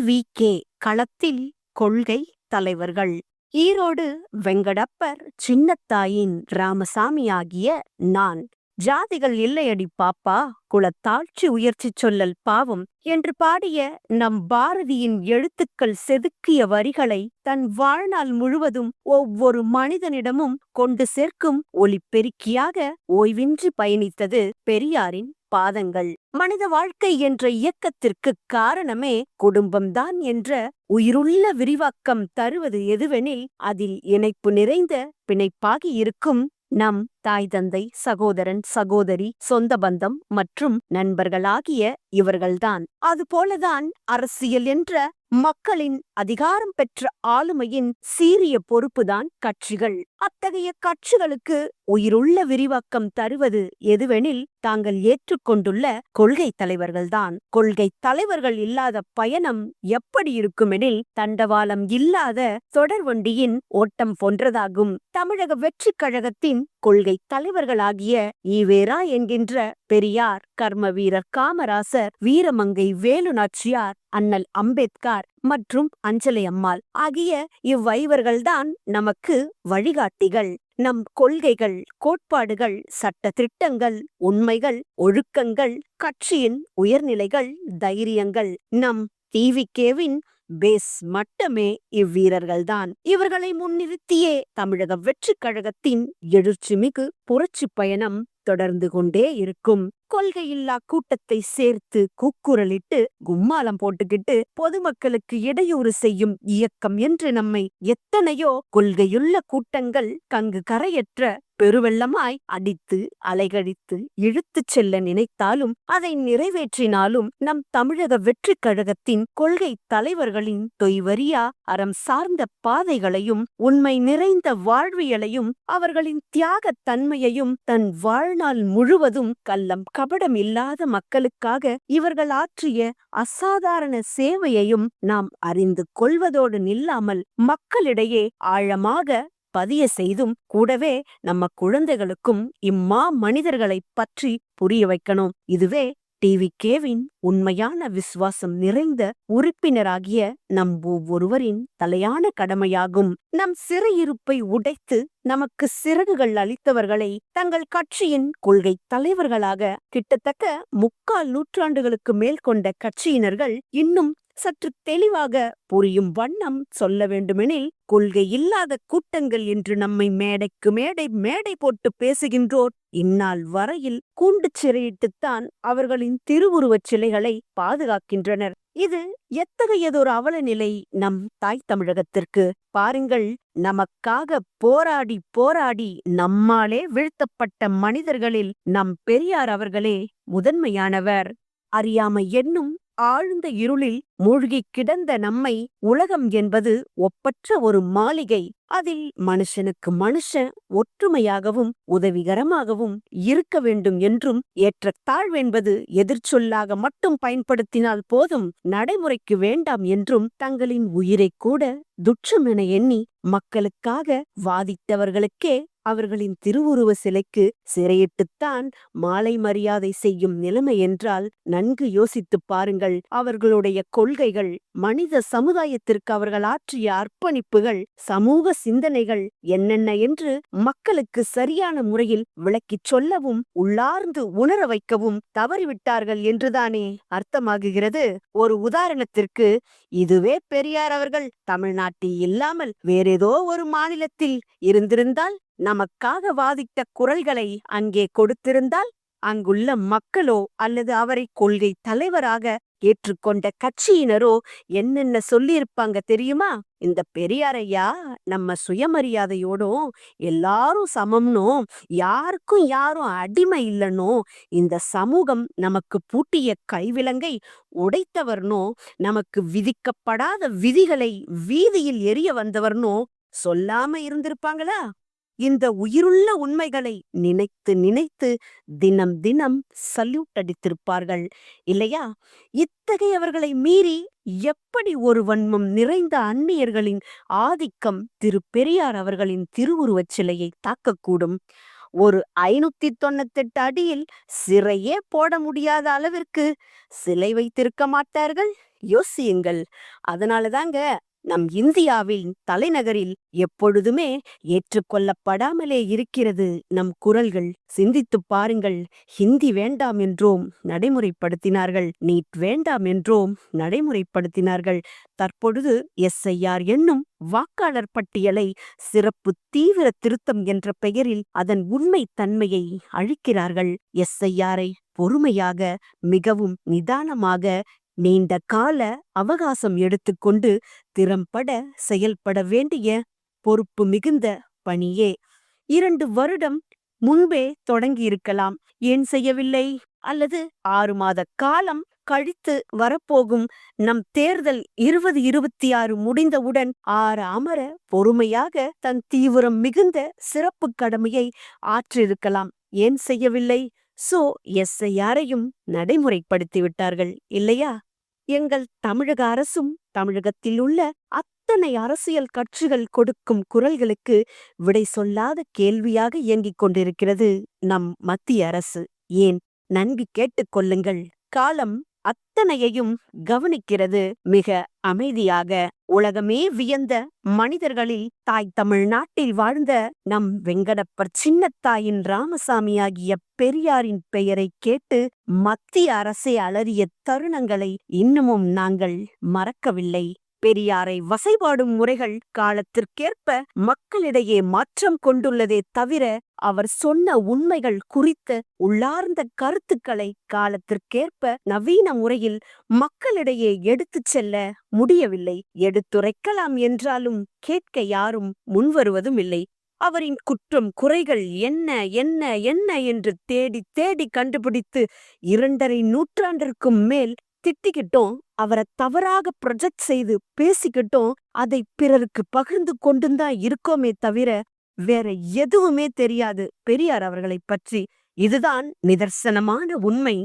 TVK களத்தில் கொள்கை தலைவர்கள். ஈரோடு வெங்கடப்பர் சின்னத்தாயின் ராமசாமி ஆகிய நான். ஜாதிகள் இல்லையடி பாப்பா, குலத்தாழ்ச்சி உயர்ச்சி சொல்லல் பாவம் என்று பாடிய நம் பாரதியின் எழுத்துக்கள் செதுக்கிய வரிகளை தன் வாழ்நாள் முழுவதும் ஒவ்வொரு மனிதனிடமும் கொண்டு சேர்க்கும் ஒலிபெருக்கியாக ஓய்வின்றி பயணித்தது பெரியாரின் பாதங்கள். மனித வாழ்க்கை என்ற இயக்கத்திற்கு காரணமே குடும்பம்தான் என்ற உயிருள்ள விரிவாக்கம் தருவது எதுவெனில் அதில் இணைப்பு நிறைந்த பிணைப்பாகி இருக்கும் நம் தாய் தந்தை, சகோதரன், சகோதரி, சொந்த பந்தம் மற்றும் நண்பர்களாகிய இவர்கள்தான். அதுபோலதான் அரசியல் என்ற மக்களின் அதிகாரம் பெற்ற ஆளுமையின் சீரிய பொறுப்புதான் கட்சிகள். அத்தகைய கட்சிகளுக்கு உயிருள்ள விரிவாக்கம் தருவது எதுவெனில் தாங்கள் ஏற்றுக்கொண்டுள்ள கொள்கை தலைவர்கள்தான். கொள்கை தலைவர்கள் இல்லாத பயணம் எப்படி இருக்குமெனில் தண்டவாளம் இல்லாத தொடர்வண்டியின் ஓட்டம் போன்றதாகும். தமிழக வெற்றி கழகத்தின் கொள்கை தலைவர்களாகிய ஈவேரா என்கின்ற பெரியார், கர்ம வீரர் காமராசர், வீரமங்கை வேலு நாச்சியார், அண்ணல் அம்பேத்கர் மற்றும் அஞ்சலை அம்மாள் ஆகிய இவ்வைவர்கள்தான் நமக்கு வழிகாட்டிகள். நம் கொள்கைகள், கோட்பாடுகள், சட்ட திட்டங்கள், உண்மைகள், ஒழுக்கங்கள், கட்சியின் உயர்நிலைகள், தைரியங்கள், நம் டிவிகேவின் பேஸ் மட்டமே இவ்வீரர்கள்தான். இவர்களை முன்னிறுத்தியே தமிழக வெற்றி கழகத்தின் எழுச்சிமிகு புரட்சி பயணம் தொடர்ந்து கொண்டே இருக்கும். கொள்கையில்லா கூட்டத்தை சேர்த்து கூக்குரலிட்டு கும்மாலம் போட்டுக்கிட்டு பொதுமக்களுக்கு இடையூறு செய்யும் இயக்கம் என்று நம்மை எத்தனையோ கொள்கையுள்ள கூட்டங்கள் கங்கு கரையற்ற பெருவெள்ளமாய் அடித்து அலைகழித்து இழுத்துச் செல்ல நினைத்தாலும் அதை நிறைவேற்றினாலும் நம் தமிழக வெற்றி கழகத்தின் கொள்கை தலைவர்களின் தொய்வறியா அறம் சார்ந்த பாதைகளையும் உண்மை நிறைந்த வாழ்வியலையும் அவர்களின் தியாகத் தன்மையையும் தன் வாழ்நாள் முழுவதும் கள்ளம் கபடம் இல்லாத மக்களுக்காக இவர்கள் ஆற்றிய அசாதாரண சேவையையும் நாம் அறிந்து கொள்வதோடு நில்லாமல் மக்களிடையே ஆழமாக பதிய செய்தும் கூடவே நம்ம குழந்தைகளுக்கும் இம்மா மனிதர்களை பற்றி புரிய வைக்கணும். இதுவே டிவிகேவின் உண்மையான விசுவாசம் நிறைந்த உறுப்பினராகிய நம் ஒவ்வொருவரின் தலையான கடமையாகும். நம் சிறையிருப்பை உடைத்து நமக்கு சிறகுகள் அளித்தவர்களை தங்கள் கட்சியின் கொள்கை தலைவர்களாக கிட்டத்தட்ட 3/4 நூற்றாண்டுகளுக்கு மேல் கொண்ட கட்சியினர்கள் இன்னும் சற்று தெளிவாக புரியும் வண்ணம் சொல்ல வேண்டுமெனில், கொள்கை இல்லாத கூட்டங்கள் என்று நம்மை மேடைக்கு மேடை போட்டு பேசுகின்றோர் இந்நாள் வரையில் கூண்டு சிறையிட்டுத்தான் அவர்களின் திருவுருவச் சிலைகளை பாதுகாக்கின்றனர். இது எத்தகையதொரு அவல நிலை நம் தாய் தமிழகத்திற்கு! பாருங்கள், நமக்காக போராடி போராடி நம்மாலே வீழ்த்தப்பட்ட மனிதர்களில் நம் பெரியார் அவர்களே முதன்மையானவர். அறியாமை என்னும் ஆழ்ந்த இருளில் மூழ்கி கிடந்த நம்மை உலகம் என்பது ஒப்பற்ற ஒரு மாளிகை. அதில் மனுஷனுக்கு மனுஷன் ஒற்றுமையாகவும் உதவிகரமாகவும் இருக்க வேண்டும் என்றும் ஏற்ற தாழ்வென்பது எதிர்ச்சொல்லாக மட்டும் பயன்படுத்தினால் போதும், நடைமுறைக்கு வேண்டாம் என்றும் தங்களின் உயிரை கூட துச்சமென எண்ணி மக்களுக்காக வாதித்தவர்களுக்கே அவர்களின் திருவுருவ சிலைக்கு சிறையிட்டுத்தான் மாலை மரியாதை செய்யும் நிலைமை என்றால் நன்கு யோசித்துப் பாருங்கள். அவர்களுடைய கொள்கைகள், மனித சமுதாயத்திற்கு அவர்கள் ஆற்றிய அர்ப்பணிப்புகள், சமூக சிந்தனைகள் என்னென்ன என்று மக்களுக்கு சரியான முறையில் விளக்கிச் சொல்லவும் உள்ளார்ந்து உணர வைக்கவும் தவறிவிட்டார்கள் என்றுதானே அர்த்தமாகுகிறது. ஒரு உதாரணத்திற்கு, இதுவே பெரியார் அவர்கள் தமிழ்நாட்டில் இல்லாமல் வேறேதோ ஒரு மாநிலத்தில் இருந்திருந்தால், நமக்காக வாதிட்ட குரல்களை அங்கே கொடுத்திருந்தால், அங்குள்ள மக்களோ அல்லது அவரை கொள்கை தலைவராக ஏற்றுக்கொண்ட கட்சியினரோ என்னென்ன சொல்லியிருப்பாங்க தெரியுமா? இந்த பெரியாரையா நம்ம சுயமரியாதையோடும் எல்லாரும் சமம்னோ, யாருக்கும் யாரும் அடிமை இல்லனோ, இந்த சமூகம் நமக்கு பூட்டிய கைவிலங்கை உடைத்தவர்னோ, நமக்கு விதிக்கப்படாத விதிகளை வீதியில் எரிய வந்தவர்னோ சொல்லாம இருந்திருப்பாங்களா? இந்த உயிருள்ள உண்மைகளை நினைத்து நினைத்து தினம் தினம் சல்யூட் அடித்திருப்பார்கள் இல்லையா? இத்தகையவர்களை மீறி எப்படி ஒரு வன்மம் நிறைந்த அந்நியர்களின் ஆதிக்கம் திரு பெரியார் அவர்களின் திருவுருவச் சிலையை தாக்கக்கூடும்? ஒரு 598 அடியில் சிறையே போட முடியாத அளவிற்கு சிலை வைத்திருக்க மாட்டார்கள் யோசியுங்கள். அதனாலதாங்க நம் இந்தியாவின் தலைநகரில் எப்பொழுதுமே ஏற்றுக்கொள்ளப்படாமலே இருக்கிறது நம் குரல்கள். சிந்தித்துப் பாருங்கள். ஹிந்தி வேண்டாம் என்றோம், நடைமுறைப்படுத்தினார்கள். நீட் வேண்டாம் என்றோம், நடைமுறைப்படுத்தினார்கள். தற்பொழுது SIR என்னும் வாக்காளர் பட்டியலை சிறப்பு தீவிர திருத்தம் என்ற பெயரில் அதன் உண்மை தன்மையை அழிக்கிறார்கள். SIR-ஐ பொறுமையாக, மிகவும் நிதானமாக, நீண்ட கால அவகாசம் எடுத்துக்கொண்டு திறம்பட செயல்பட வேண்டிய பொறுப்பு மிகுந்த பணியே. 2 வருடம் முன்பே தொடங்கியிருக்கலாம். ஏன் செய்யவில்லை? அல்லது 6 மாத காலம் கழித்து வரப்போகும் நம் தேர்தல் 2026 முடிந்தவுடன் அமர பொறுமையாக தன் தீவிரம் மிகுந்த சிறப்பு கடமையை ஆற்றிருக்கலாம். ஏன் செய்யவில்லை? SIR-ஐயும் நடைமுறைப்படுத்திவிட்டார்கள் இல்லையா? எங்கள் தமிழக அரசும் தமிழகத்தில் உள்ள அத்தனை அரசியல் கட்சிகள் கொடுக்கும் குரல்களுக்கு விடை சொல்லாத கேள்வியாக இயங்கிக் கொண்டிருக்கிறது நம் மத்திய அரசு. ஏன்? நன்கு கேட்டுக்கொள்ளுங்கள். காலம் அத்தனையையும் கவனிக்கிறது மிக அமைதியாக. உலகமே வியந்த மனிதர்களில் தாய் தமிழ்நாட்டில் வாழ்ந்த நம் வெங்கடப்பர் சின்னத்தாயின் ராமசாமி ஆகிய பெரியாரின் பெயரை கேட்டு மத்திய அரசே அலறிய தருணங்களை இன்னமும் நாங்கள் மறக்கவில்லை. பெரியாரை வசைபாடும் முறைகள் காலத்திற்கேற்ப மக்களிடையே மாற்றம் கொண்டுள்ளதே தவிர அவர் சொன்ன உண்மைகள் குறித்த உள்ளார்ந்த கருத்துக்களை காலத்திற்கேற்ப நவீன முறையில் மக்களிடையே எடுத்துச் செல்ல முடியவில்லை. எடுத்துரைக்கலாம் என்றாலும் கேட்க யாரும் முன்வருவதும் இல்லை. அவரின் குற்றம் குறைகள் என்ன என்ன என்ன என்று தேடி தேடி கண்டுபிடித்து 2.5 நூற்றாண்டிற்கும் மேல் திட்டிக்கிட்டோம். அவரை தவறாக ப்ரொஜெக்ட் செய்து பேசிக்கிட்டோம். அதை பிறருக்கு பகிர்ந்து கொண்டுதான் இருக்கோமே தவிர வேற எதுவுமே தெரியாது பெரியார் அவர்களை பற்றி. இதுதான் நிதர்சனமான உண்மை.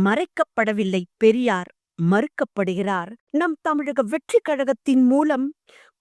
மறைக்கப்படவில்லை. பெரியார் மறுக்கப்படுகிறார். நம் தமிழக வெற்றி கழகத்தின் மூலம்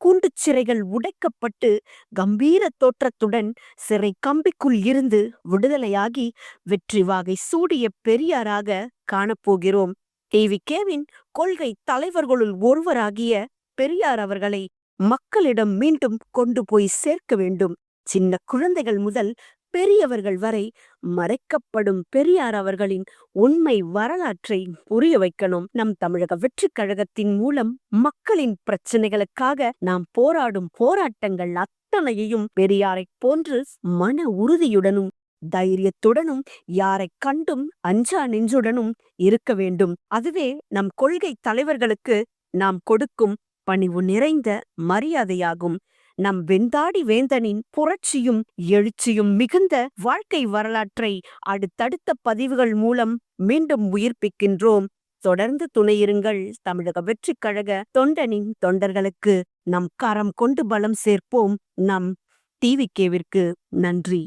கூண்டுச் சிறைகள் உடைக்கப்பட்டு கம்பீர தோற்றத்துடன் சிறை கம்பிக்குள் இருந்து விடுதலையாகி வெற்றி வாகை சூடிய பெரியாராக காணப்போகிறோம். TVKவின் கொள்கை தலைவர்களுள் ஒருவராகிய பெரியார் அவர்களை மக்களிடம் மீண்டும் கொண்டு போய் சேர்க்க வேண்டும். சின்ன குழந்தைகள் முதல் பெரியவர்கள் வரை மறைக்கப்படும் பெரியார் அவர்களின் உண்மை வரலாற்றை புரிய வைக்கணும். நம் தமிழக வெற்றி கழகத்தின் மூலம் மக்களின் பிரச்சனைகளுக்காக நாம் போராடும் போராட்டங்கள் அத்தனையையும் பெரியாரை போன்று மன உறுதியுடனும் தைரியத்துடனும் யாரை கண்டும் அஞ்சா நெஞ்சுடனும் இருக்க வேண்டும். அதுவே நம் கொள்கை தலைவர்களுக்கு நாம் கொடுக்கும் பணிவு நிறைந்த மரியாதையாகும். நம் வெண்தாடி வேந்தனின் புரட்சியும் எழுச்சியும் மிகுந்த வாழ்க்கை வரலாற்றை அடுத்தடுத்த பதிவுகள் மூலம் மீண்டும் உயிர்ப்பிக்கின்றோம். தொடர்ந்து துணையிருங்கள். தமிழக வெற்றி கழக தொண்டனின் தொண்டர்களுக்கு நம் கரம் கொண்டு பலம் சேர்ப்போம். நம் TVKவிற்கு நன்றி.